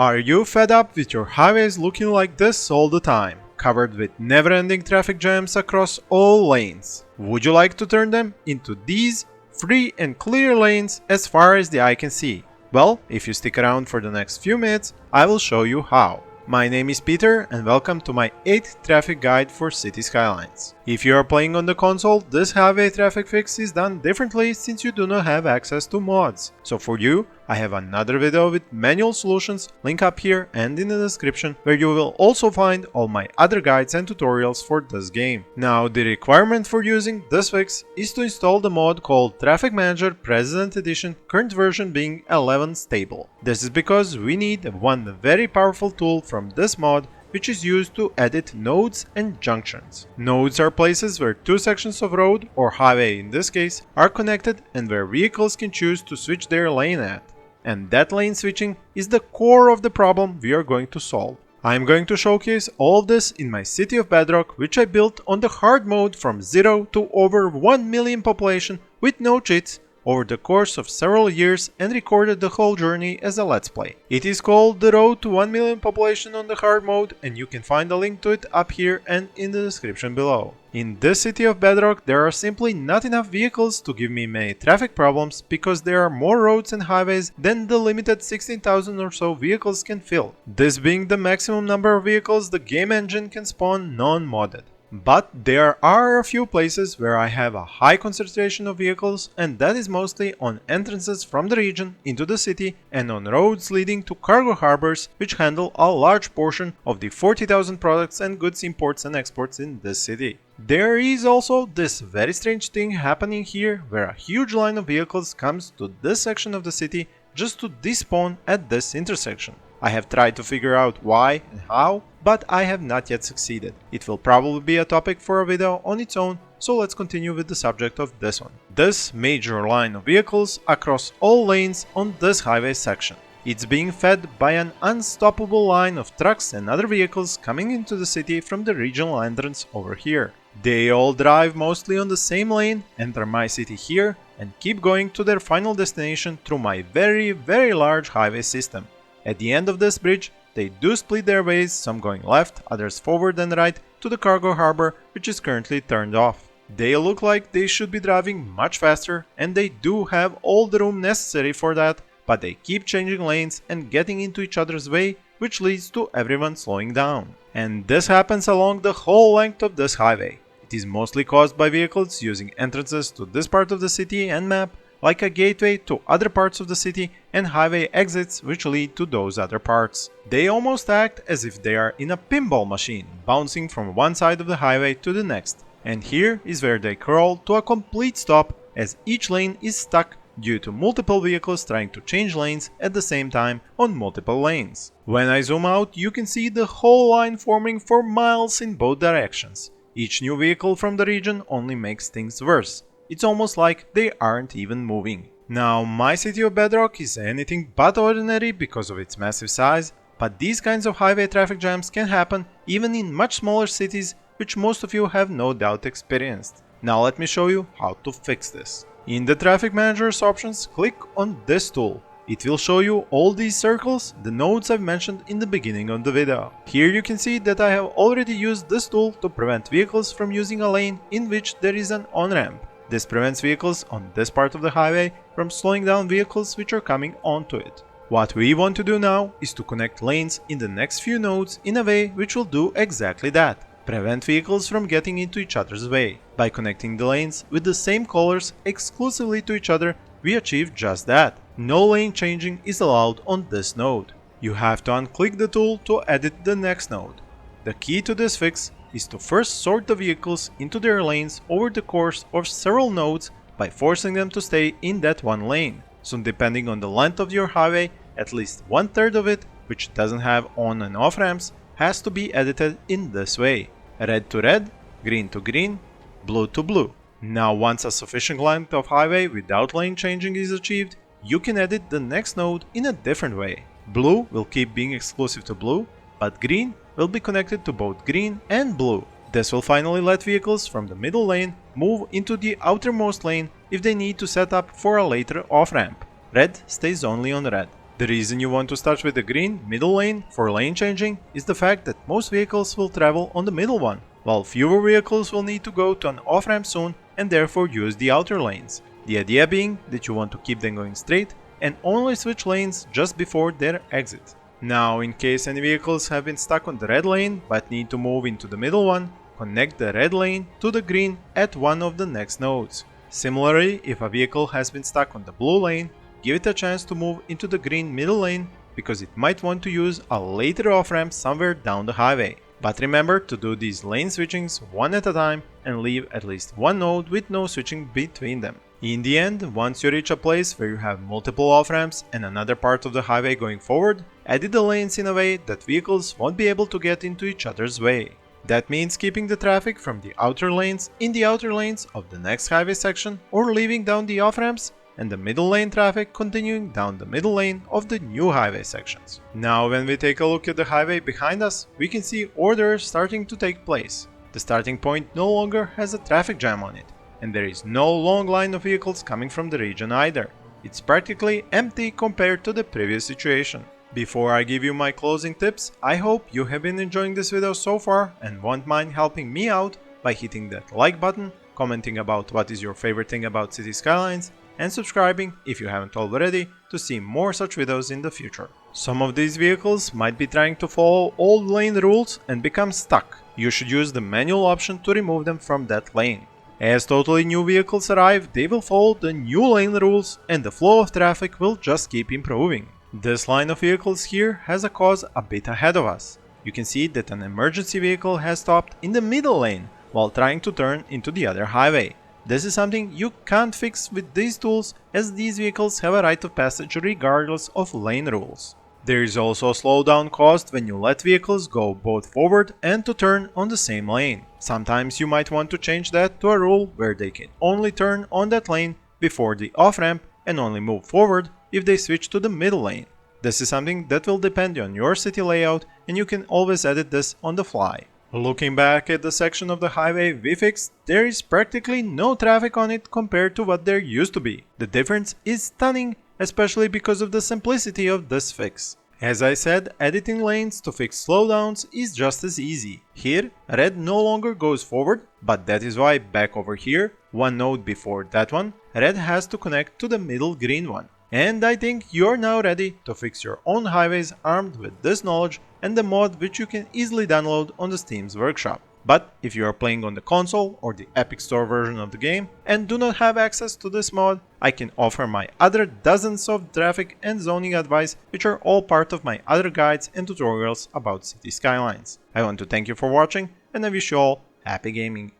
Are you fed up with your highways looking like this all the time, covered with never-ending traffic jams across all lanes? Would you like to turn them into these free and clear lanes as far as the eye can see? Well, if you stick around for the next few minutes, I will show you how. My name is Peter and welcome to my 8th traffic guide for City Skylines. If you are playing on the console, this highway traffic fix is done differently since you do not have access to mods. So for you, I have another video with manual solutions, link up here and in the description, where you will also find all my other guides and tutorials for this game. Now, the requirement for using this fix is to install the mod called Traffic Manager President Edition, current version being 11 stable. This is because we need one very powerful tool from this mod, which is used to edit nodes and junctions. Nodes are places where two sections of road, or highway in this case, are connected and where vehicles can choose to switch their lane at. And that lane switching is the core of the problem we are going to solve. I am going to showcase all of this in my city of Bedrock, which I built on the hard mode from 0 to over 1 million population with no cheats, over the course of several years and recorded the whole journey as a let's play. It is called the Road to 1 million population on the hard mode, and you can find a link to it up here and in the description below. In this city of Bedrock, there are simply not enough vehicles to give me many traffic problems because there are more roads and highways than the limited 16,000 or so vehicles can fill. This being the maximum number of vehicles the game engine can spawn non-modded. But there are a few places where I have a high concentration of vehicles, and that is mostly on entrances from the region into the city and on roads leading to cargo harbors, which handle a large portion of the 40,000 products and goods imports and exports in this city. There is also this very strange thing happening here, where a huge line of vehicles comes to this section of the city just to despawn at this intersection. I have tried to figure out why and how, but I have not yet succeeded. It will probably be a topic for a video on its own, so let's continue with the subject of this one. This major line of vehicles across all lanes on this highway section. It's being fed by an unstoppable line of trucks and other vehicles coming into the city from the regional entrance over here. They all drive mostly on the same lane, enter my city here, and keep going to their final destination through my very large highway system. At the end of this bridge, they do split their ways, some going left, others forward and right, to the cargo harbor, which is currently turned off. They look like they should be driving much faster, and they do have all the room necessary for that, but they keep changing lanes and getting into each other's way, which leads to everyone slowing down. And this happens along the whole length of this highway. It is mostly caused by vehicles using entrances to this part of the city and map, like a gateway to other parts of the city, and highway exits which lead to those other parts. They almost act as if they are in a pinball machine, bouncing from one side of the highway to the next. And here is where they crawl to a complete stop, as each lane is stuck due to multiple vehicles trying to change lanes at the same time on multiple lanes. When I zoom out, you can see the whole line forming for miles in both directions. Each new vehicle from the region only makes things worse. It's almost like they aren't even moving. Now, my city of Bedrock is anything but ordinary because of its massive size, but these kinds of highway traffic jams can happen even in much smaller cities, which most of you have no doubt experienced. Now let me show you how to fix this. In the Traffic Manager's options, click on this tool. It will show you all these circles, the nodes I've mentioned in the beginning of the video. Here you can see that I have already used this tool to prevent vehicles from using a lane in which there is an on-ramp. This prevents vehicles on this part of the highway from slowing down vehicles which are coming onto it. What we want to do now is to connect lanes in the next few nodes in a way which will do exactly that. Prevent vehicles from getting into each other's way. By connecting the lanes with the same colors exclusively to each other, we achieve just that. No lane changing is allowed on this node. You have to unclick the tool to edit the next node. The key to this fix is to first sort the vehicles into their lanes over the course of several nodes by forcing them to stay in that one lane. So depending on the length of your highway, at least 1/3 of it, which doesn't have on and off ramps, has to be edited in this way. Red to red, green to green, blue to blue. Now once a sufficient length of highway without lane changing is achieved, you can edit the next node in a different way. Blue will keep being exclusive to blue, but green will be connected to both green and blue. This will finally let vehicles from the middle lane move into the outermost lane if they need to set up for a later off-ramp. Red stays only on red. The reason you want to start with the green middle lane for lane changing is the fact that most vehicles will travel on the middle one, while fewer vehicles will need to go to an off-ramp soon and therefore use the outer lanes. The idea being that you want to keep them going straight and only switch lanes just before their exit. Now, in case any vehicles have been stuck on the red lane but need to move into the middle one, connect the red lane to the green at one of the next nodes. Similarly, if a vehicle has been stuck on the blue lane, give it a chance to move into the green middle lane because it might want to use a later off-ramp somewhere down the highway. But remember to do these lane switchings one at a time and leave at least one node with no switching between them. In the end, once you reach a place where you have multiple off-ramps and another part of the highway going forward, edit the lanes in a way that vehicles won't be able to get into each other's way. That means keeping the traffic from the outer lanes in the outer lanes of the next highway section or leaving down the off-ramps and the middle lane traffic continuing down the middle lane of the new highway sections. Now when we take a look at the highway behind us, we can see order starting to take place. The starting point no longer has a traffic jam on it, and there is no long line of vehicles coming from the region either. It's practically empty compared to the previous situation. Before I give you my closing tips, I hope you have been enjoying this video so far and won't mind helping me out by hitting that like button, commenting about what is your favorite thing about City Skylines, and subscribing if you haven't already to see more such videos in the future. Some of these vehicles might be trying to follow old lane rules and become stuck. You should use the manual option to remove them from that lane. As totally new vehicles arrive, they will follow the new lane rules and the flow of traffic will just keep improving. This line of vehicles here has a cause a bit ahead of us. You can see that an emergency vehicle has stopped in the middle lane while trying to turn into the other highway. This is something you can't fix with these tools as these vehicles have a right of passage regardless of lane rules. There is also a slowdown caused when you let vehicles go both forward and to turn on the same lane. Sometimes you might want to change that to a rule where they can only turn on that lane before the off-ramp and only move forward if they switch to the middle lane. This is something that will depend on your city layout and you can always edit this on the fly. Looking back at the section of the highway we fixed, there is practically no traffic on it compared to what there used to be. The difference is stunning, especially because of the simplicity of this fix. As I said, editing lanes to fix slowdowns is just as easy. Here, red no longer goes forward, but that is why back over here, one node before that one, red has to connect to the middle green one. And I think you're now ready to fix your own highways armed with this knowledge and the mod which you can easily download on the Steam's workshop. But if you are playing on the console or the Epic Store version of the game and do not have access to this mod, I can offer my other dozens of traffic and zoning advice which are all part of my other guides and tutorials about City Skylines. I want to thank you for watching and I wish you all happy gaming.